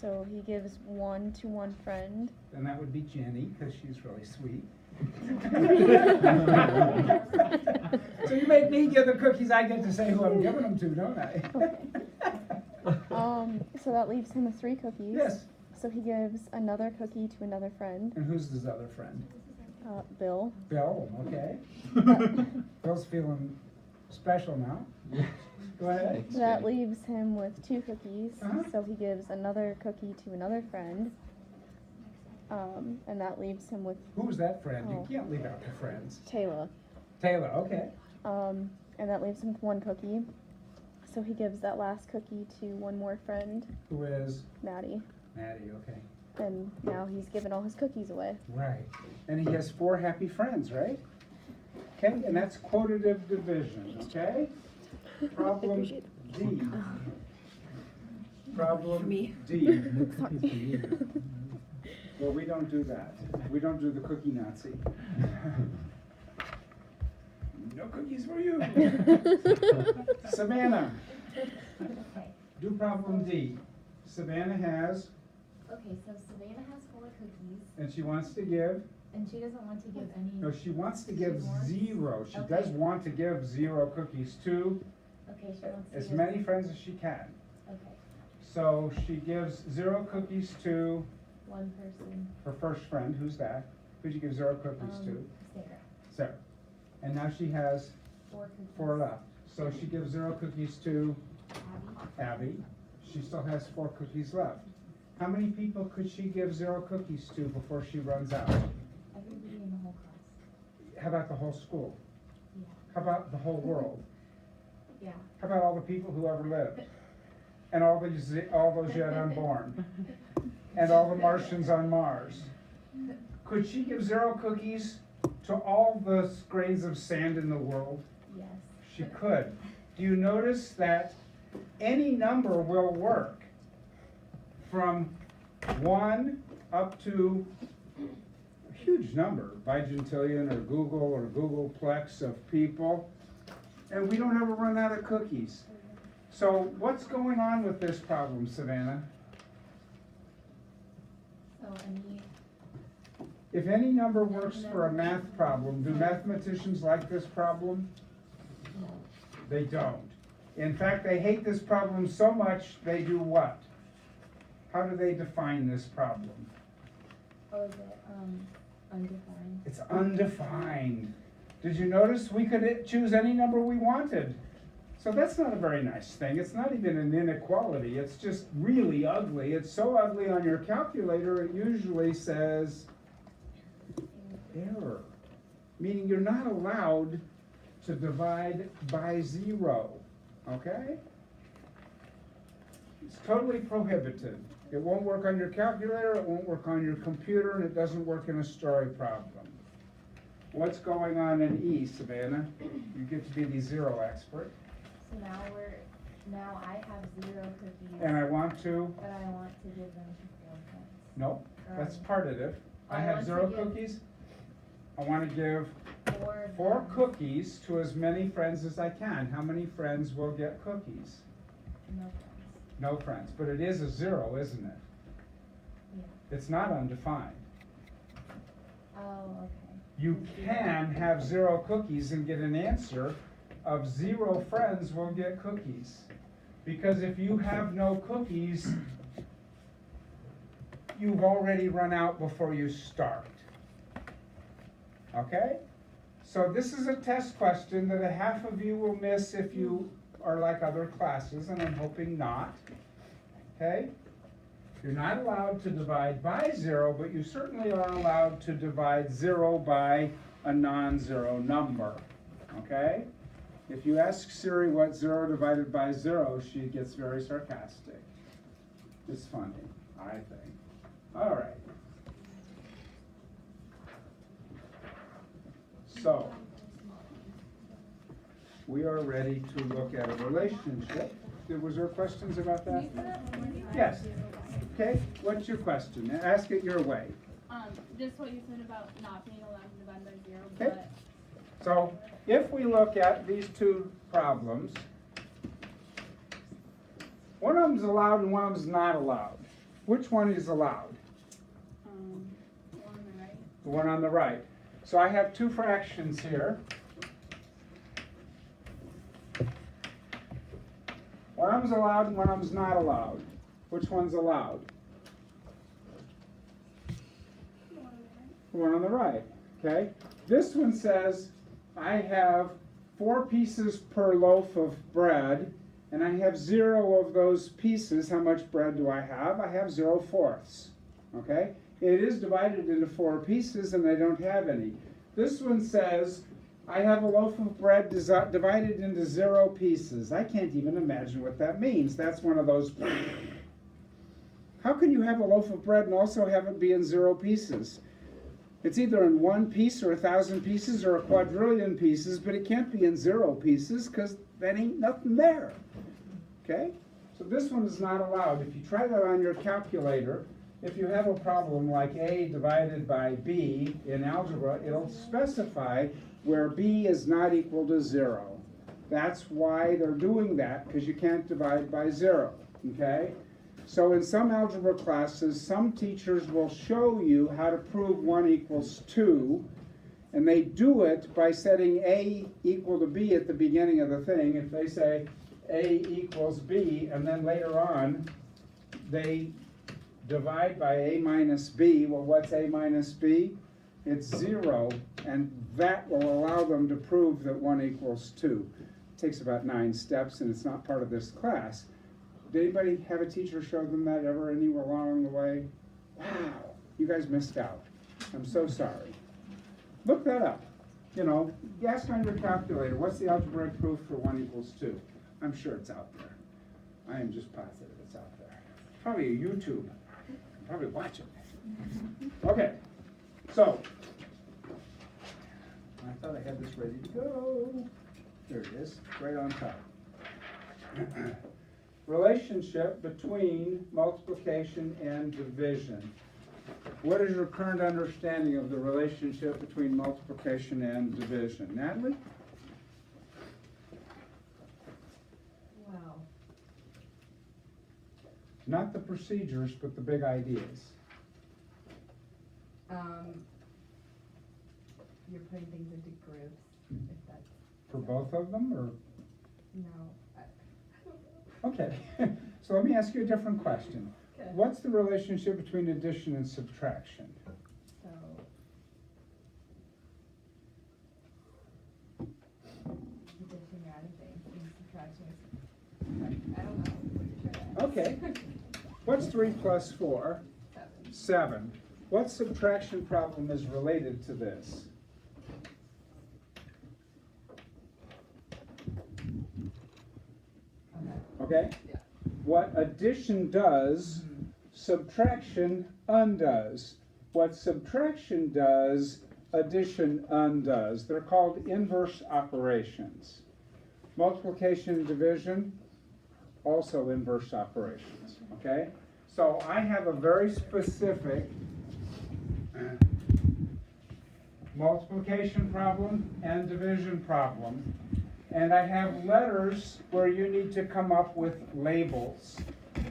So he gives one to one friend. And that would be Jenny, because she's really sweet. So you make me give the cookies, I get to say who I'm giving them to, don't I? Okay. So that leaves him with 3 cookies. Yes. So he gives another cookie to another friend. And who's his other friend? Bill. Bill, okay. Bill's feeling special now. Go ahead. That leaves him with 2 cookies. Uh-huh. So he gives another cookie to another friend. And that leaves him with Who's that friend? Oh. You can't leave out the friends. Taylor. Taylor, okay. And that leaves him with 1 cookie. So he gives that last cookie to one more friend, Who is? Maddie. Maddie, okay. And now he's given all his cookies away. Right. And he has 4 happy friends, right? Okay, and that's quotative division, okay? Problem D. Problem D. Well, we don't do that. We don't do the cookie Nazi. No cookies for you. Savannah, do problem D. Savannah has, Okay, so Savannah has 4 cookies, and she wants to give, and she doesn't want to give any. no, she wants to give She wants- 0. She Okay. does want to give 0 cookies to Okay, she wants to as give. many friends as she can. Okay, So she gives 0 cookies to 1 person. her first friend. Who's that? Who'd you give 0 cookies to? Sarah. Sarah. And now she has 4 cookies. 4 left. So she gives 0 cookies to Abby. Abby. She still has 4 cookies left. How many people could she give 0 cookies to before she runs out? Everybody in the whole class. How about the whole school? Yeah. How about the whole world? Yeah. How about all the people who ever lived? And all those yet unborn? And all the Martians on Mars? Could she give 0 cookies to all the grains of sand in the world? Yes. She could. Do you notice that any number will work from 1 up to a huge number, bigentillion or Googleplex of people, and we don't ever run out of cookies. So what's going on with this problem, Savannah? So any. If any number works for a math problem, do mathematicians like this problem? No. They don't. In fact, they hate this problem so much, they do what? How do they define this problem? Oh, is it undefined? It's undefined. Did you notice we could choose any number we wanted? So that's not a very nice thing. It's not even an inequality. It's just really ugly. It's so ugly on your calculator, it usually says error, meaning you're not allowed to divide by 0, okay? It's totally prohibited. It won't work on your calculator, it won't work on your computer, and it doesn't work in a story problem. What's going on in E, Savannah? You get to be the 0 expert. So now I have 0 cookies. And I want to, But I want to give them to 4 friends. nope, that's partitive. I I have want 0 to give- cookies. I want to give 4 of 4 them. cookies to as many friends as I can. How many friends will get cookies? No friends. No friends, but it is a 0, isn't it? Yeah. It's not undefined. Oh, okay. You can have 0 cookies and get an answer of 0 friends will get cookies. Because if you have no cookies, you've already run out before you start. Okay? So this is a test question that a half of you will miss if you are like other classes, and I'm hoping not. Okay? You're not allowed to divide by 0, but you certainly are allowed to divide 0 by a non-zero number. Okay? If you ask Siri what's 0 divided by 0, she gets very sarcastic. It's funny, I think. All right. So, we are ready to look at a relationship. Was there questions about that? Yes. Okay, what's your question? Ask it your way. Just what you said about not being allowed to divide by 0, Okay. but So, if we look at these 2 problems, one of them's allowed and one of them's not allowed. Which one is allowed? The one on the right. The one on the right. So I have two fractions here. One of them's allowed and one of them's not allowed. Which one's allowed? The one on the right. Okay? This one says I have 4 pieces per loaf of bread, and I have 0 of those pieces. How much bread do I have? I have 0 fourths. Okay? It is divided into 4 pieces, and I don't have any. This one says I have a loaf of bread divided into 0 pieces. I can't even imagine what that means. That's one of those. How can you have a loaf of bread and also have it be in 0 pieces? It's either in 1 piece or 1,000 pieces or a quadrillion pieces, but it can't be in 0 pieces because that ain't nothing there. Okay? So this one is not allowed. If you try that on your calculator, if you have a problem like A divided by B in algebra, it'll specify where B is not equal to 0. That's why they're doing that, because you can't divide by 0. Okay? So in some algebra classes, some teachers will show you how to prove 1 equals 2, and they do it by setting A equal to B at the beginning of the thing. If they say A equals B, and then later on they divide by A minus B, well, what's A minus B? It's 0, and that will allow them to prove that 1 equals 2. It takes about 9 steps, and it's not part of this class. Did anybody have a teacher show them that ever anywhere along the way? Wow, you guys missed out. I'm so sorry. Look that up. You know, ask on your calculator, what's the algebraic proof for 1 equals 2? I'm sure it's out there. I am just positive it's out there. Probably a YouTube. Probably watch it. Okay, so I thought I had this ready to go. There it is, right on top. Relationship between multiplication and division. What is your current understanding of the relationship between multiplication and division? Natalie? Wow. Not the procedures, but the big ideas. You're putting things into groups, if that's, For both of them, or? no. Okay, so let me ask you a different question. Okay. What's the relationship between addition and subtraction? So. Addition, adding things, and subtraction. I don't know what you're trying to ask. Okay. What's 3 plus 4? 7. 7. What subtraction problem is related to this? Okay? Yeah. What addition does, subtraction undoes. What subtraction does, addition undoes. They're called inverse operations. Multiplication and division, also inverse operations. Okay? So I have a very specific multiplication problem and division problem. And I have letters where you need to come up with labels.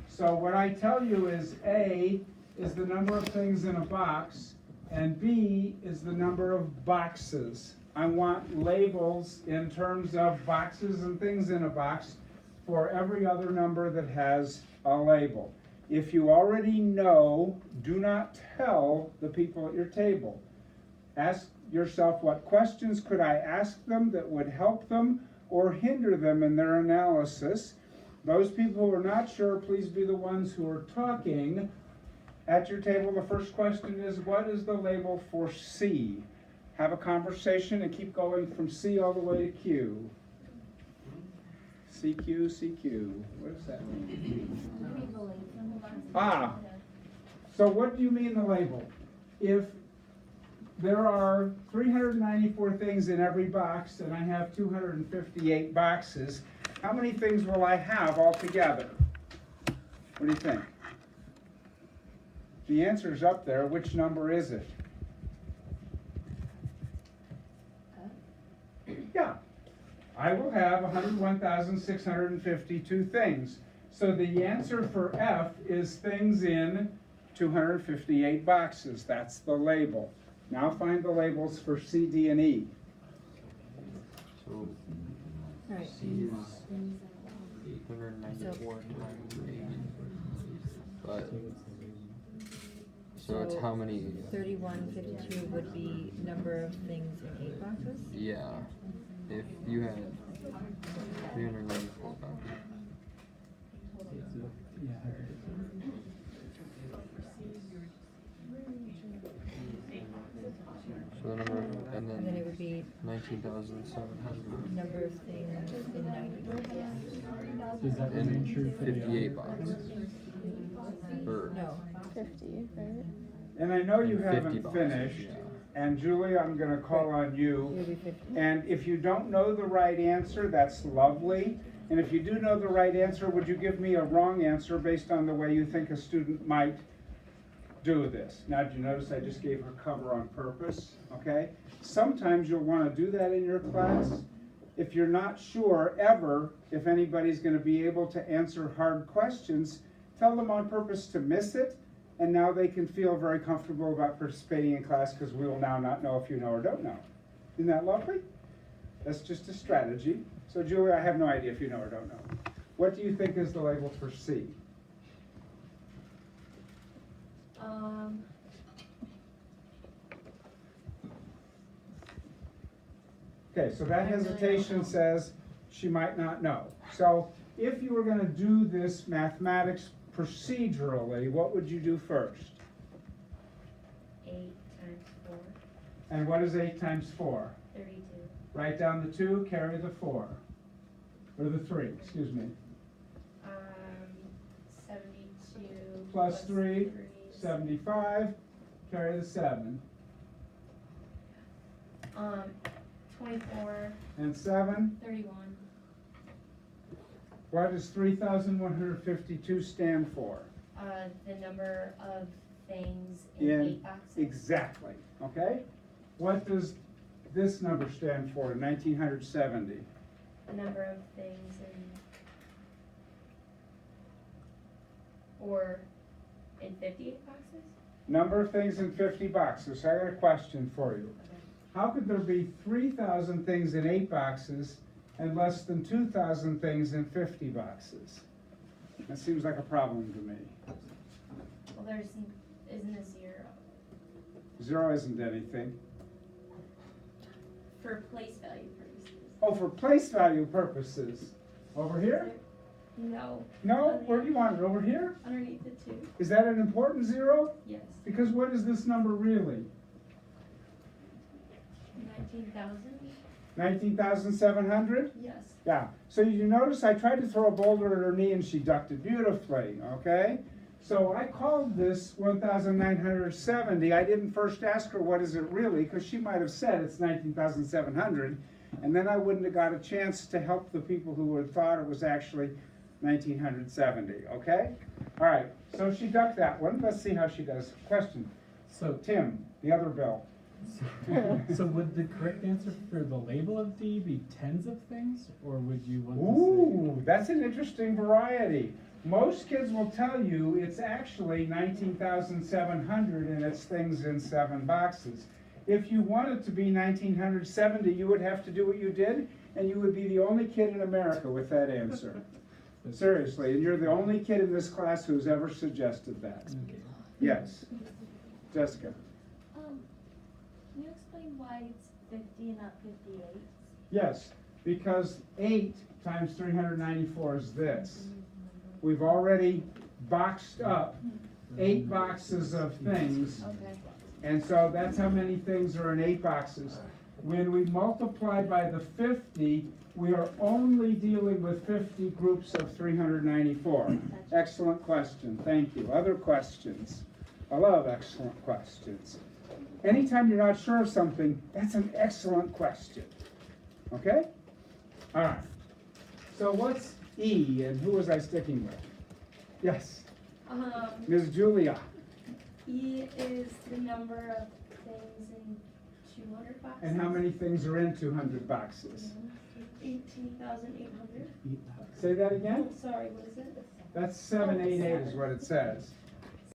So what I tell you is A is the number of things in a box, and B is the number of boxes. I want labels in terms of boxes and things in a box for every other number that has a label. If you already know, do not tell the people at your table. Ask yourself, what questions could I ask them that would help them or hinder them in their analysis? Those people who are not sure, please be the ones who are talking. At your table, the first question is, what is the label for C? Have a conversation and keep going from C all the way to Q. CQ, CQ. What does that mean? Ah, so what do you mean the label? If there are 394 things in every box and I have 258 boxes, how many things will I have altogether? What do you think? The answer's up there. Which number is it? Yeah. I will have 101,652 things. So the answer for F is things in 258 boxes. That's the label. Now find the labels for C, D, and E. So Right. C is 894 times 8. But so it's how many? 3152 would be number of things in 8 boxes? Yeah. If you had 394 boxes. So the number of, and And then then it would be 19,700 number of things in 90 boxes? Does that remain true in for the 58 boxes. Or No. 50, right? And I know you 50 haven't boxes, finished. yeah. And Julie, I'm going to call on It you. would be 50. And if you don't know the right answer, that's lovely. And if you do know the right answer, would you give me a wrong answer based on the way you think a student might do this? Now, did you notice I just gave her cover on purpose? Okay? Sometimes you'll want to do that in your class. If you're not sure ever if anybody's going to be able to answer hard questions, tell them on purpose to miss it. And now they can feel very comfortable about participating in class because we will now not know if you know or don't know. Isn't that lovely? That's just a strategy. So Julie, I have no idea if you know or don't know. What do you think is the label for C? Okay, so that I really hesitation don't know. says she might not know. So if you were going to do this mathematics procedurally, what would you do first? 8 times 4, And what is 8 times 4? 32. Write down the 2, carry the 4. Or the 3, excuse me. 72 Plus 3, 75, carry the 7. 24, And 7, 31. what does 3,152 stand for? The number of things in In 8 boxes. Exactly, okay? What does this number stand for, 1970? The number of things in 58 boxes. Number of things in 50 boxes. So I got a question for you. How could there be 3,000 things in 8 boxes and less than 2,000 things in 50 boxes? That seems like a problem to me. Well, there isn't a 0 0 isn't anything. for place value purposes. Oh, for place value purposes. Over here? No. No? Where do you want it? Over here? Underneath the 2. Is that an important 0? Yes. Because what is this number really? 19,000. 19,700? Yes. Yeah. So you notice I tried to throw a boulder at her knee and she ducked it beautifully, okay? So I called this 1,970. I didn't first ask her what is it really, because she might have said it's 19,700, and then I wouldn't have got a chance to help the people who would have thought it was actually 1970, okay? All right, so she ducked that one. Let's see how she does. Question. So, Tim, the other Bill. so would the correct answer for the label of D be tens of things, or would you want Ooh, that's an interesting variety. Most kids will tell you it's actually 19,700 and it's things in 7 boxes. If you want it to be 1970, you would have to do what you did, and you would be the only kid in America with that answer. Seriously, and you're the only kid in this class who's ever suggested that. Okay. Yes. Jessica. Can you explain why it's 50 and not 58? Yes, because 8 times 394 is this. We've already boxed up 8 boxes of things, Okay. and so that's how many things are in 8 boxes. When we multiply by the 50, we are only dealing with 50 groups of 394. Excellent question, thank you. Other questions? I love excellent questions. Anytime you're not sure of something, that's an excellent question. Okay? All right. So what's E, and who was I sticking with? Yes, Ms. Julia. E is the number of things in 200 boxes. And how many things are in 200 boxes? 18,800. Say that again? Oh, sorry, what is it? That's 788 is what it says.